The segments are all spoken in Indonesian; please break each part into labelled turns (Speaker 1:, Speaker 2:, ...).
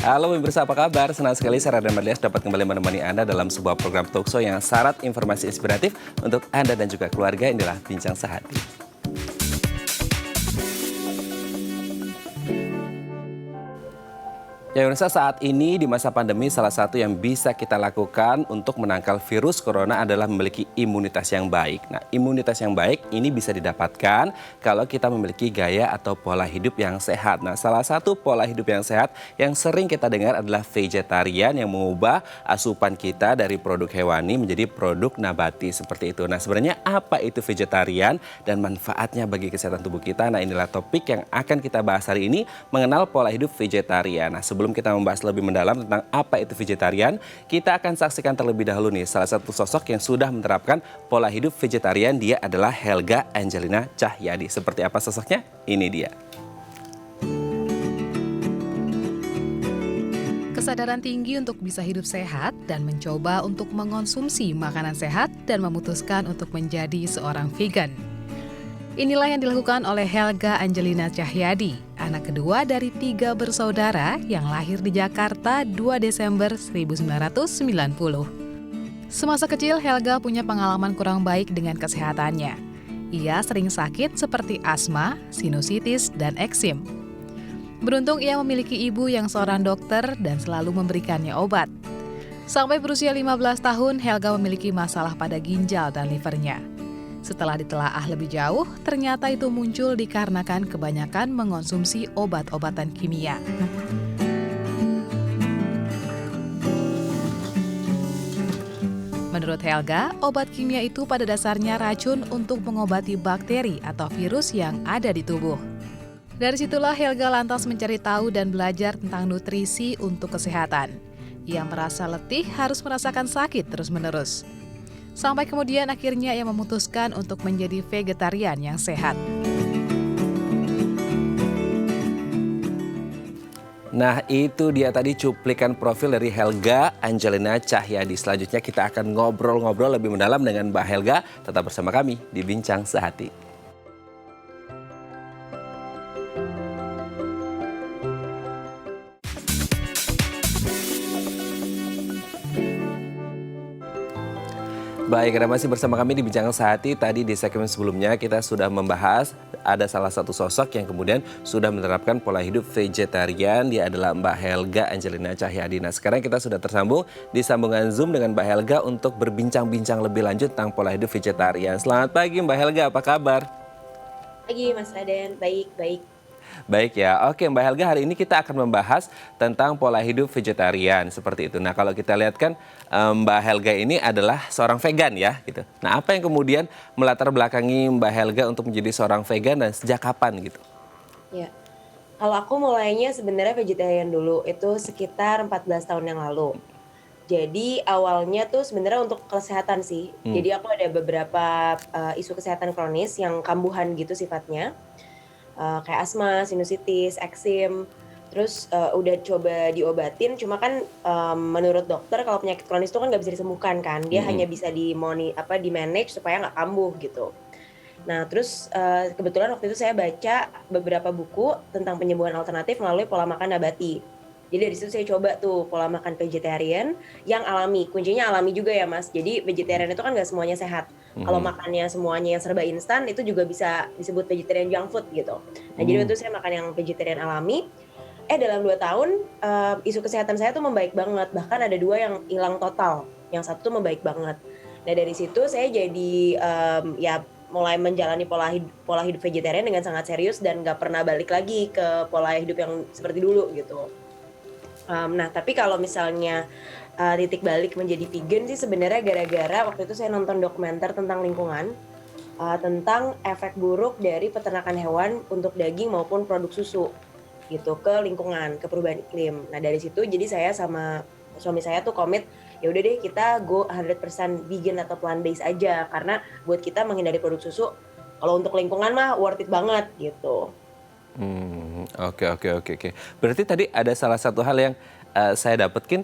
Speaker 1: Halo pemirsa, apa kabar? Senang sekali saya Raden Madlias dapat kembali menemani Anda dalam sebuah program talkshow yang syarat informasi inspiratif untuk Anda dan juga keluarga. Inilah Bincang Sehati. Ya pemirsa, saat ini di masa pandemi salah satu yang bisa kita lakukan untuk menangkal virus corona adalah memiliki imunitas yang baik. Nah, imunitas yang baik ini bisa didapatkan kalau kita memiliki gaya atau pola hidup yang sehat. Nah, salah satu pola hidup yang sehat yang sering kita dengar adalah vegetarian yang mengubah asupan kita dari produk hewani menjadi produk nabati seperti itu. Nah, sebenarnya apa itu vegetarian dan manfaatnya bagi kesehatan tubuh kita? Nah, inilah topik yang akan kita bahas hari ini, mengenal pola hidup vegetarian. Nah, sebelum kita membahas lebih mendalam tentang apa itu vegetarian, kita akan saksikan terlebih dahulu nih salah satu sosok yang sudah menerapkan pola hidup vegetarian. Dia adalah Helga Angelina Cahyadi. Seperti apa sosoknya? Ini dia.
Speaker 2: Kesadaran tinggi untuk bisa hidup sehat dan mencoba untuk mengonsumsi makanan sehat dan memutuskan untuk menjadi seorang vegan. Inilah yang dilakukan oleh Helga Angelina Cahyadi, anak kedua dari 3 bersaudara yang lahir di Jakarta 2 Desember 1990. Semasa kecil, Helga punya pengalaman kurang baik dengan kesehatannya. Ia sering sakit seperti asma, sinusitis, dan eksim. Beruntung ia memiliki ibu yang seorang dokter dan selalu memberikannya obat. Sampai berusia 15 tahun, Helga memiliki masalah pada ginjal dan livernya. Setelah ditelaah lebih jauh, ternyata itu muncul dikarenakan kebanyakan mengonsumsi obat-obatan kimia. Menurut Helga, obat kimia itu pada dasarnya racun untuk mengobati bakteri atau virus yang ada di tubuh. Dari situlah Helga lantas mencari tahu dan belajar tentang nutrisi untuk kesehatan. Ia merasa letih harus merasakan sakit terus-menerus. Sampai kemudian akhirnya ia memutuskan untuk menjadi vegetarian yang sehat.
Speaker 1: Nah, itu dia tadi cuplikan profil dari Helga Angelina Cahyadi. Selanjutnya kita akan ngobrol-ngobrol lebih mendalam dengan Mbak Helga. Tetap bersama kami di Bincang Sehati. Baik, Anda masih bersama kami di Bincang Sehati. Tadi di segmen sebelumnya kita sudah membahas ada salah satu sosok yang kemudian sudah menerapkan pola hidup vegetarian. Dia adalah Mbak Helga Angelina Cahyadi. Nah, sekarang kita sudah tersambung di sambungan Zoom dengan Mbak Helga untuk berbincang-bincang lebih lanjut tentang pola hidup vegetarian. Selamat pagi Mbak Helga, apa kabar?
Speaker 3: Pagi Mas Raden, baik.
Speaker 1: Baik ya, oke Mbak Helga, hari ini kita akan membahas tentang pola hidup vegetarian seperti itu. Nah, kalau kita lihat kan Mbak Helga ini adalah seorang vegan ya gitu. Nah, apa yang kemudian melatar belakangi Mbak Helga untuk menjadi seorang vegan dan sejak kapan gitu?
Speaker 3: Ya, kalau aku mulainya sebenarnya vegetarian dulu, itu sekitar 14 tahun yang lalu. Jadi awalnya tuh sebenarnya untuk kesehatan sih. Jadi aku ada beberapa isu kesehatan kronis yang kambuhan gitu sifatnya. Kayak asma, sinusitis, eksim, terus udah coba diobatin, cuma kan menurut dokter kalau penyakit kronis itu kan nggak bisa disembuhkan kan, dia hanya bisa di-manage supaya nggak kambuh gitu. Nah terus kebetulan waktu itu saya baca beberapa buku tentang penyembuhan alternatif melalui pola makan nabati. Jadi dari situ saya coba tuh pola makan vegetarian yang alami, kuncinya alami juga ya Mas. Jadi vegetarian itu kan nggak semuanya sehat. Kalau makannya semuanya yang serba instan itu juga bisa disebut vegetarian junk food gitu. Nah jadi waktu itu saya makan yang vegetarian alami. Dalam 2 tahun isu kesehatan saya tuh membaik banget. Bahkan ada 2 yang hilang total, yang satu tuh membaik banget. Nah dari situ saya jadi mulai menjalani pola hidup vegetarian dengan sangat serius dan nggak pernah balik lagi ke pola hidup yang seperti dulu gitu. Nah tapi kalau misalnya titik balik menjadi vegan sih sebenarnya gara-gara waktu itu saya nonton dokumenter tentang lingkungan, tentang efek buruk dari peternakan hewan untuk daging maupun produk susu gitu ke lingkungan, ke perubahan iklim. Nah dari situ jadi saya sama suami saya tuh komit, ya udah deh kita go 100% vegan atau plant based aja, karena buat kita menghindari produk susu kalau untuk lingkungan mah worth it banget gitu.
Speaker 1: Oke. Berarti tadi ada salah satu hal yang saya dapetin,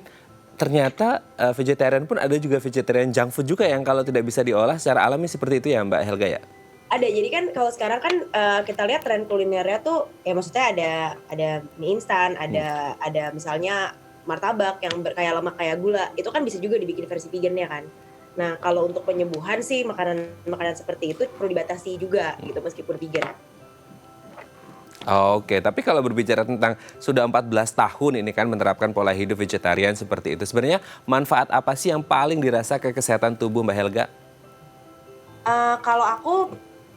Speaker 1: ternyata vegetarian pun ada juga vegetarian junk food juga yang kalau tidak bisa diolah secara alami seperti itu ya Mbak Helga ya?
Speaker 3: Ada, jadi kan kalau sekarang kan kita lihat tren kulinernya tuh ya maksudnya ada mie instan,
Speaker 1: Hmm.
Speaker 3: ada misalnya martabak yang berkaya lemak kayak gula, itu kan bisa juga dibikin versi vegan-nya kan. Nah, kalau untuk penyembuhan sih makanan-makanan seperti itu perlu dibatasi juga gitu meskipun vegan.
Speaker 1: Oke, tapi kalau berbicara tentang sudah 14 tahun ini kan menerapkan pola hidup vegetarian seperti itu. Sebenarnya manfaat apa sih yang paling dirasa ke kesehatan tubuh Mbak Helga?
Speaker 3: Kalau aku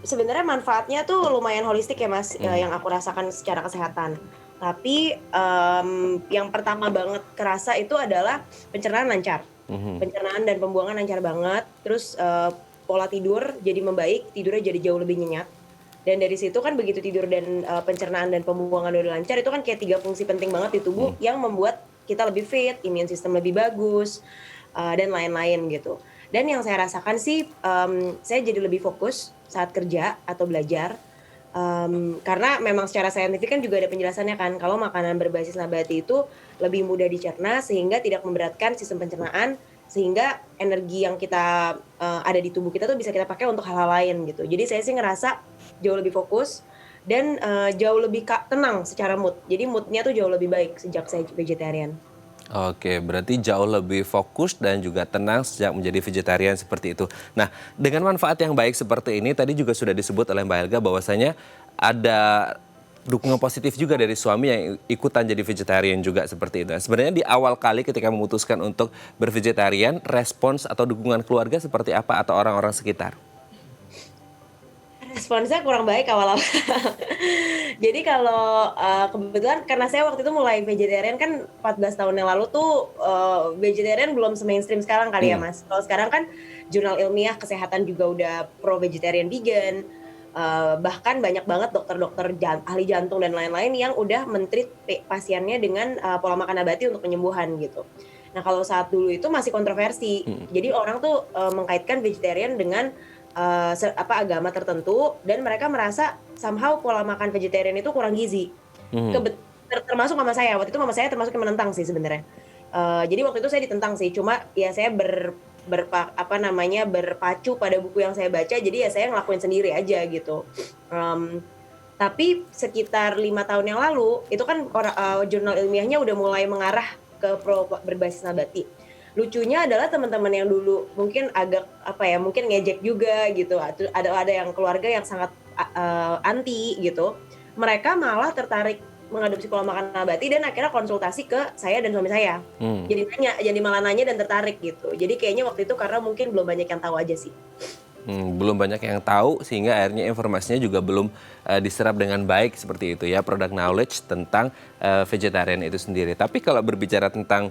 Speaker 3: sebenarnya manfaatnya tuh lumayan holistik ya Mas,
Speaker 1: Mhm.
Speaker 3: yang aku rasakan secara kesehatan. Tapi, yang pertama banget kerasa itu adalah pencernaan lancar.
Speaker 1: Mhm.
Speaker 3: Pencernaan dan pembuangan lancar banget, terus, pola tidur jadi membaik, tidurnya jadi jauh lebih nyenyak. Dan dari situ kan begitu tidur dan, pencernaan dan pembuangan udah lancar, itu kan kayak 3 fungsi penting banget di tubuh
Speaker 1: Mhm.
Speaker 3: yang membuat kita lebih fit, imun sistem lebih bagus, dan lain-lain gitu. Dan yang saya rasakan sih, saya jadi lebih fokus saat kerja atau belajar, karena memang secara saintifik kan juga ada penjelasannya kan, kalau makanan berbasis nabati itu lebih mudah dicerna sehingga tidak memberatkan sistem pencernaan, sehingga energi yang kita, ada di tubuh kita tuh bisa kita pakai untuk hal-hal lain gitu. Jadi saya sih ngerasa jauh lebih fokus dan, jauh lebih tenang secara mood. Jadi mood-nya tuh jauh lebih baik sejak saya vegetarian.
Speaker 1: Oke, berarti jauh lebih fokus dan juga tenang sejak menjadi vegetarian seperti itu. Nah, dengan manfaat yang baik seperti ini, tadi juga sudah disebut oleh Mbak Helga bahwasanya ada dukungan positif juga dari suami yang ikutan jadi vegetarian juga seperti itu. Nah, sebenarnya di awal kali ketika memutuskan untuk bervegetarian, respons atau dukungan keluarga seperti apa atau orang-orang sekitar?
Speaker 3: Responsnya kurang baik awal-awal. Jadi kalau, kebetulan karena saya waktu itu mulai vegetarian kan 14 tahun yang lalu tuh, vegetarian belum se-mainstream sekarang kali ya,
Speaker 1: Hmm.
Speaker 3: Mas. Kalau sekarang kan jurnal ilmiah kesehatan juga udah pro vegetarian vegan, bahkan banyak banget dokter-dokter ahli jantung dan lain-lain yang udah men-treat pasiennya dengan, pola makan nabati untuk penyembuhan gitu. Nah, kalau saat dulu itu masih kontroversi.
Speaker 1: Hmm.
Speaker 3: Jadi orang tuh, mengkaitkan vegetarian dengan, agama tertentu dan mereka merasa somehow pola makan vegetarian itu kurang gizi.
Speaker 1: Hmm.
Speaker 3: Kebet termasuk mama saya, waktu itu mama saya termasuk yang menentang sih sebenarnya. Jadi waktu itu saya ditentang sih, cuma ya saya berpacu pada buku yang saya baca, jadi ya saya ngelakuin sendiri aja gitu. Tapi sekitar 5 tahun yang lalu, itu kan jurnal ilmiahnya udah mulai mengarah ke berbasis nabati. Lucunya adalah teman-teman yang dulu mungkin agak, mungkin ngejek juga gitu, ada yang keluarga yang sangat anti gitu, mereka malah tertarik mengadopsi pola makan nabati dan akhirnya konsultasi ke saya dan suami saya.
Speaker 1: Hmm.
Speaker 3: Jadi malah nanya dan tertarik gitu. Jadi kayaknya waktu itu karena mungkin belum banyak yang tahu aja sih.
Speaker 1: Belum banyak yang tahu sehingga akhirnya informasinya juga belum diserap dengan baik seperti itu ya, product knowledge tentang vegetarian itu sendiri. Tapi kalau berbicara tentang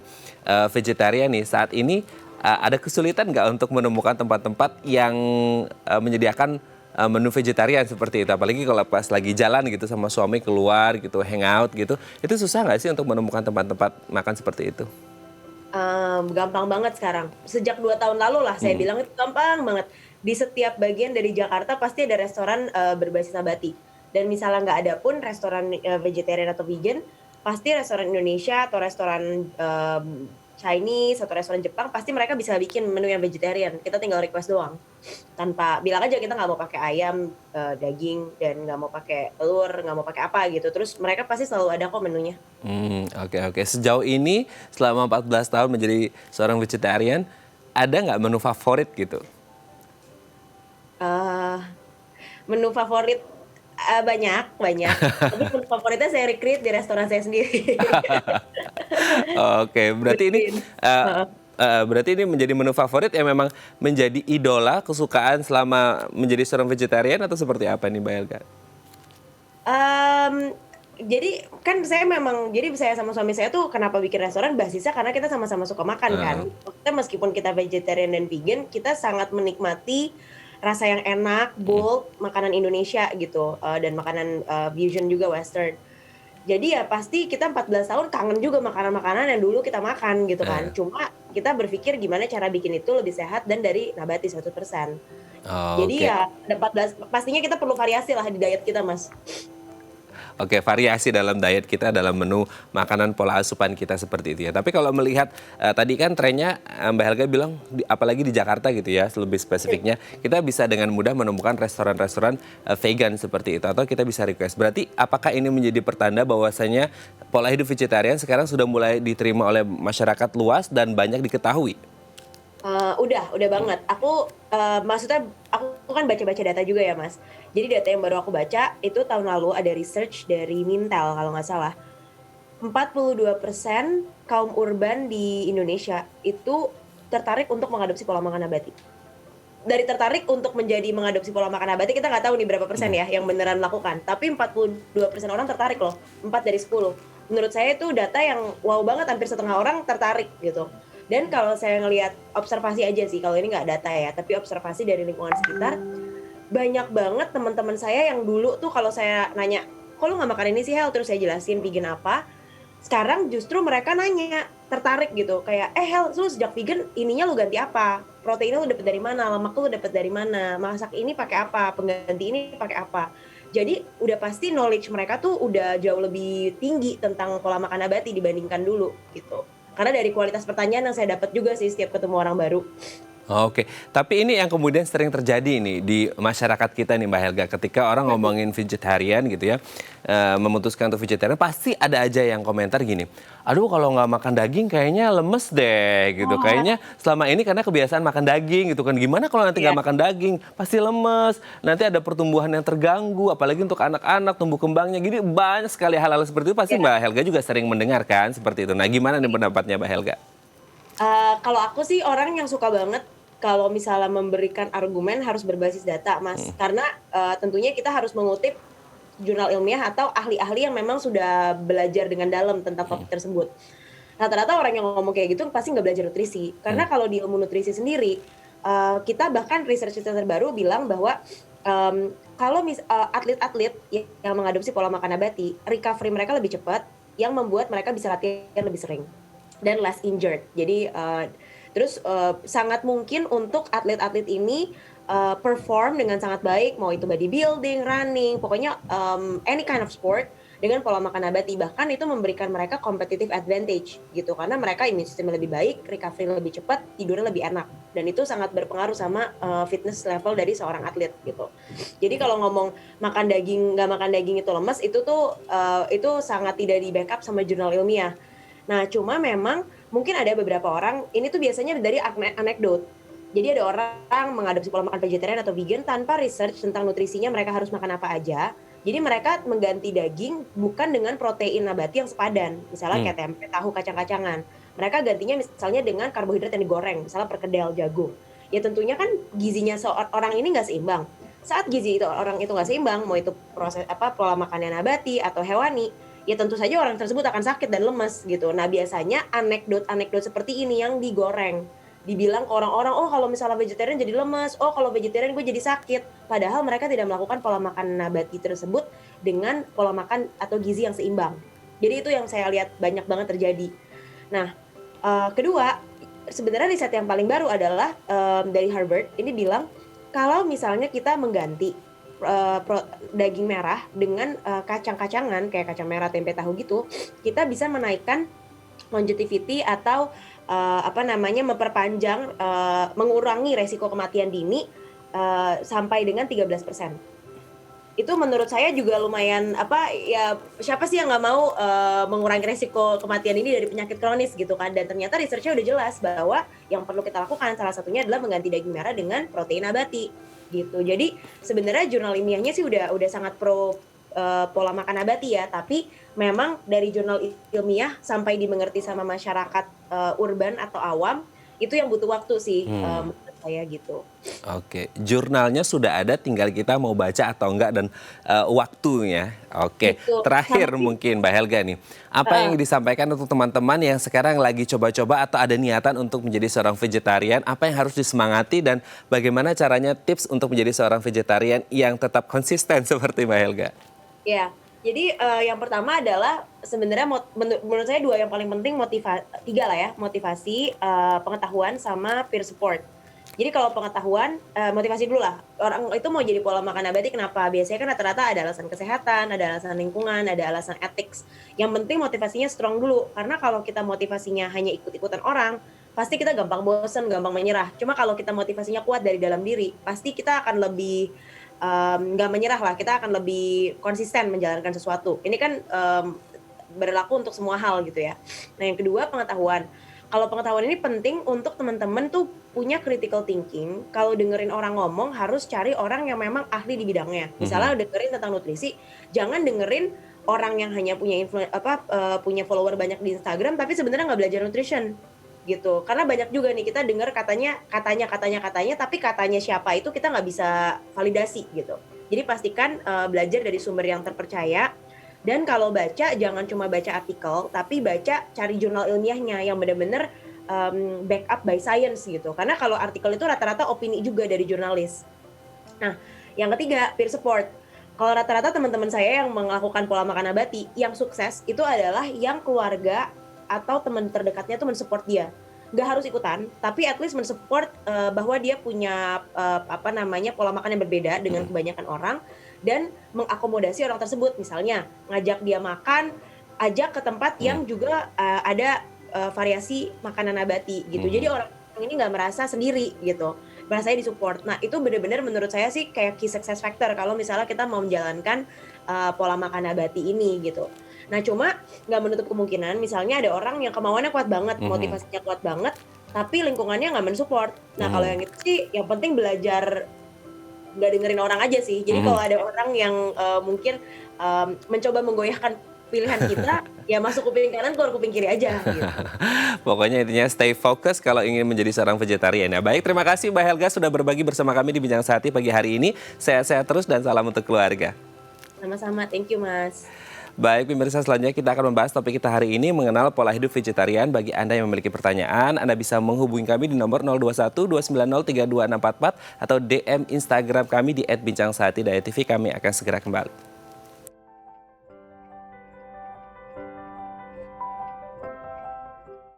Speaker 1: vegetarian nih saat ini ada kesulitan nggak untuk menemukan tempat-tempat yang menyediakan menu vegetarian seperti itu, apalagi kalau pas lagi jalan gitu sama suami keluar gitu hangout gitu, itu susah nggak sih untuk menemukan tempat-tempat makan seperti itu?
Speaker 3: Gampang banget sekarang. Sejak 2 tahun lalu lah saya
Speaker 1: Hmm.
Speaker 3: bilang itu gampang banget. Di setiap bagian dari Jakarta pasti ada restoran, berbasis nabati. Dan misalnya nggak ada pun restoran, vegetarian atau vegan, pasti restoran Indonesia atau restoran, Chinese atau restoran Jepang pasti mereka bisa bikin menu yang vegetarian. Kita tinggal request doang. Tanpa bilang aja kita nggak mau pakai ayam, daging, dan nggak mau pakai telur, nggak mau pakai apa gitu. Terus mereka pasti selalu ada kok menunya.
Speaker 1: Oke, oke. Sejauh ini selama 14 tahun menjadi seorang vegetarian, ada nggak menu favorit gitu?
Speaker 3: Eee, Menu favorit, banyak banyak, tapi menu favoritnya saya recreate di restoran saya sendiri.
Speaker 1: Oke,
Speaker 3: Bikin. Heeh.
Speaker 1: berarti ini menjadi menu favorit yang memang menjadi idola kesukaan selama menjadi seorang vegetarian atau seperti apa nih Mbak Elga?
Speaker 3: Mmm, jadi kan saya sama suami saya tuh kenapa bikin restoran basisnya karena kita sama-sama suka makan kan.
Speaker 1: Heeh.
Speaker 3: Maksudnya meskipun kita vegetarian dan vegan, kita sangat menikmati rasa yang enak,
Speaker 1: Mhm.
Speaker 3: bold, makanan Indonesia gitu, dan makanan, fusion juga western. Jadi ya pasti kita 14 tahun kangen juga makanan-makanan yang dulu kita makan gitu kan.
Speaker 1: Eh,
Speaker 3: Cuma kita berpikir gimana cara bikin itu lebih sehat dan dari nabati 100%. Jadi
Speaker 1: oke.
Speaker 3: ya ada 14, pastinya kita perlu variasi lah di diet kita, Mas.
Speaker 1: Oke, variasi dalam diet kita, dalam menu makanan pola asupan kita seperti itu ya. Tapi kalau melihat tadi kan trennya Mbak Helga bilang apalagi di Jakarta gitu ya, lebih spesifiknya kita bisa dengan mudah menemukan restoran-restoran vegan seperti itu atau kita bisa request. Berarti apakah ini menjadi pertanda bahwasanya pola hidup vegetarian sekarang sudah mulai diterima oleh masyarakat luas dan banyak diketahui?
Speaker 3: Udah banget. Maksudnya aku kan baca-baca data juga ya, Mas. Jadi data yang baru aku baca itu tahun lalu ada research dari Mintel kalau nggak salah. 42% kaum urban di Indonesia itu tertarik untuk mengadopsi pola makan nabati. Dari tertarik untuk mengadopsi pola makan nabati, kita nggak tahu nih berapa persen ya yang beneran melakukan. Tapi 42% orang tertarik loh, 4 dari 10. Menurut saya itu data yang wow banget, hampir setengah orang tertarik gitu. Dan kalau saya ngelihat observasi aja sih, kalau ini nggak data ya, tapi observasi dari lingkungan sekitar, banyak banget teman-teman saya yang dulu tuh kalau saya nanya, kok lu nggak makan ini sih Hel? Terus saya jelasin vegan apa, sekarang justru mereka nanya, tertarik gitu, kayak Hel, lu sejak vegan ininya lu ganti apa? Proteinnya lu dapet dari mana? Lemak lu dapet dari mana? Masak ini pakai apa? Pengganti ini pakai apa? Jadi udah pasti knowledge mereka tuh udah jauh lebih tinggi tentang pola makan nabati dibandingkan dulu gitu. Karena dari kualitas pertanyaan yang saya dapat juga sih setiap ketemu orang baru.
Speaker 1: Oke, tapi ini yang kemudian sering terjadi nih di masyarakat kita nih Mbak Helga. Ketika orang ngomongin vegetarian gitu ya, memutuskan untuk vegetarian, pasti ada aja yang komentar gini, aduh kalau nggak makan daging kayaknya lemes deh gitu. Kayaknya selama ini karena kebiasaan makan daging gitu kan. Gimana kalau nanti nggak makan daging, pasti lemes. Nanti ada pertumbuhan yang terganggu, apalagi untuk anak-anak, tumbuh kembangnya. Jadi banyak sekali hal-hal seperti itu, pasti Mbak Helga juga sering mendengarkan seperti itu. Nah gimana nih pendapatnya Mbak Helga?
Speaker 3: Kalau aku sih orang yang suka banget kalau misalnya memberikan argumen harus berbasis data, Mas. Karena tentunya kita harus mengutip jurnal ilmiah atau ahli-ahli yang memang sudah belajar dengan dalam tentang topik tersebut. Rata-rata orang yang ngomong kayak gitu pasti nggak belajar nutrisi. Karena kalau di ilmu nutrisi sendiri, kita bahkan research terbaru bilang bahwa kalau atlet-atlet yang mengadopsi pola makan nabati, recovery mereka lebih cepat, yang membuat mereka bisa latihan lebih sering dan less injured. Jadi terus sangat mungkin untuk atlet-atlet ini perform dengan sangat baik, mau itu bodybuilding, running, pokoknya any kind of sport dengan pola makan nabati. Bahkan itu memberikan mereka competitive advantage gitu, karena mereka imun sistemnya lebih baik, recovery lebih cepat, tidurnya lebih enak, dan itu sangat berpengaruh sama fitness level dari seorang atlet gitu. Jadi kalau ngomong makan daging, nggak makan daging itu lemes, itu tuh itu sangat tidak di backup sama jurnal ilmiah. Nah, cuma memang mungkin ada beberapa orang, ini tuh biasanya dari anekdot. Jadi ada orang mengadopsi pola makan vegetarian atau vegan tanpa research tentang nutrisinya mereka harus makan apa aja. Jadi mereka mengganti daging bukan dengan protein nabati yang sepadan. Misalnya kayak tempe, tahu, kacang-kacangan. Mereka gantinya misalnya dengan karbohidrat yang digoreng, misalnya perkedel, jagung. Ya tentunya kan gizinya seorang ini nggak seimbang. Saat gizi itu orang itu nggak seimbang, mau itu proses pola makannya nabati atau hewani, ya tentu saja orang tersebut akan sakit dan lemes gitu. Nah biasanya anekdot seperti ini yang digoreng. Dibilang ke orang-orang, oh kalau misalnya vegetarian jadi lemes, oh kalau vegetarian gue jadi sakit. Padahal mereka tidak melakukan pola makan nabati tersebut dengan pola makan atau gizi yang seimbang. Jadi itu yang saya lihat banyak banget terjadi. Nah kedua, sebenarnya riset yang paling baru adalah dari Harvard, ini bilang kalau misalnya kita mengganti daging merah dengan kacang-kacangan kayak kacang merah, tempe, tahu gitu, kita bisa menaikkan longevity atau memperpanjang, mengurangi resiko kematian dini sampai dengan 13%. Itu menurut saya juga lumayan ya siapa sih yang nggak mau mengurangi resiko kematian ini dari penyakit kronis gitu kan. Dan ternyata research-nya udah jelas bahwa yang perlu kita lakukan salah satunya adalah mengganti daging merah dengan protein nabati gitu. Jadi sebenarnya jurnal ilmiahnya sih udah sangat pro pola makan nabati ya, tapi memang dari jurnal ilmiah sampai dimengerti sama masyarakat urban atau awam itu yang butuh waktu sih menurut saya gitu.
Speaker 1: Oke, jurnalnya sudah ada, tinggal kita mau baca atau enggak dan waktunya. Oke,
Speaker 3: Betul.
Speaker 1: terakhir mungkin Mbak Helga nih, apa yang disampaikan untuk teman-teman yang sekarang lagi coba-coba atau ada niatan untuk menjadi seorang vegetarian, apa yang harus disemangati dan bagaimana caranya tips untuk menjadi seorang vegetarian yang tetap konsisten seperti Mbak Helga?
Speaker 3: Ya, jadi yang pertama adalah sebenarnya menurut saya dua yang paling penting, tiga lah ya, motivasi, pengetahuan sama peer support. Jadi kalau pengetahuan, motivasi dulu lah. Orang itu mau jadi pola makan nabati kenapa? Biasanya kan rata-rata ada alasan kesehatan, ada alasan lingkungan, ada alasan ethics. Yang penting motivasinya strong dulu. Karena kalau kita motivasinya hanya ikut-ikutan orang, pasti kita gampang bosen, gampang menyerah. Cuma kalau kita motivasinya kuat dari dalam diri, pasti kita akan lebih nggak menyerah lah. Kita akan lebih konsisten menjalankan sesuatu. Ini kan berlaku untuk semua hal gitu ya. Nah yang kedua pengetahuan. Kalau pengetahuan ini penting untuk teman-teman tuh punya critical thinking. Kalau dengerin orang ngomong harus cari orang yang memang ahli di bidangnya. Misalnya dengerin tentang nutrisi, jangan dengerin orang yang hanya punya follower banyak di Instagram tapi sebenarnya nggak belajar nutrition gitu. Karena banyak juga nih kita dengar katanya tapi katanya siapa itu kita nggak bisa validasi gitu. Jadi pastikan belajar dari sumber yang terpercaya. Dan kalau baca, jangan cuma baca artikel, tapi cari jurnal ilmiahnya yang benar-benar backup by science gitu. Karena kalau artikel itu rata-rata opini juga dari jurnalis. Nah, yang ketiga, peer support. Kalau rata-rata teman-teman saya yang melakukan pola makan nabati, yang sukses itu adalah yang keluarga atau teman terdekatnya tuh mensupport dia. Nggak harus ikutan, tapi at least mensupport bahwa dia punya pola makan yang berbeda dengan kebanyakan orang, dan mengakomodasi orang tersebut. Misalnya ngajak dia makan, ajak ke tempat yang juga ada variasi makanan nabati gitu. Jadi orang ini nggak merasa sendiri gitu, merasanya disupport. Nah itu benar-benar menurut saya sih kayak key success factor kalau misalnya kita mau menjalankan pola makan nabati ini gitu. Nah cuma nggak menutup kemungkinan misalnya ada orang yang kemauannya kuat banget, motivasinya kuat banget, tapi lingkungannya nggak mensupport. Nah kalau yang itu sih yang penting belajar nggak dengerin orang aja sih. Jadi kalau ada orang yang mungkin mencoba menggoyahkan pilihan kita, ya masuk kuping kanan, keluar kuping kiri aja. Gitu.
Speaker 1: Pokoknya intinya stay fokus kalau ingin menjadi seorang vegetarian ya. Baik, terima kasih Mbak Helga sudah berbagi bersama kami di Bincang Sehati pagi hari ini. Sehat-sehat terus dan salam untuk keluarga.
Speaker 3: Sama-sama, thank you Mas.
Speaker 1: Baik, pemirsa, selanjutnya kita akan membahas topik kita hari ini mengenal pola hidup vegetarian. Bagi Anda yang memiliki pertanyaan, Anda bisa menghubungi kami di nomor 021 290 32644 atau DM Instagram kami di @bincangsehati.tv. Kami akan segera kembali.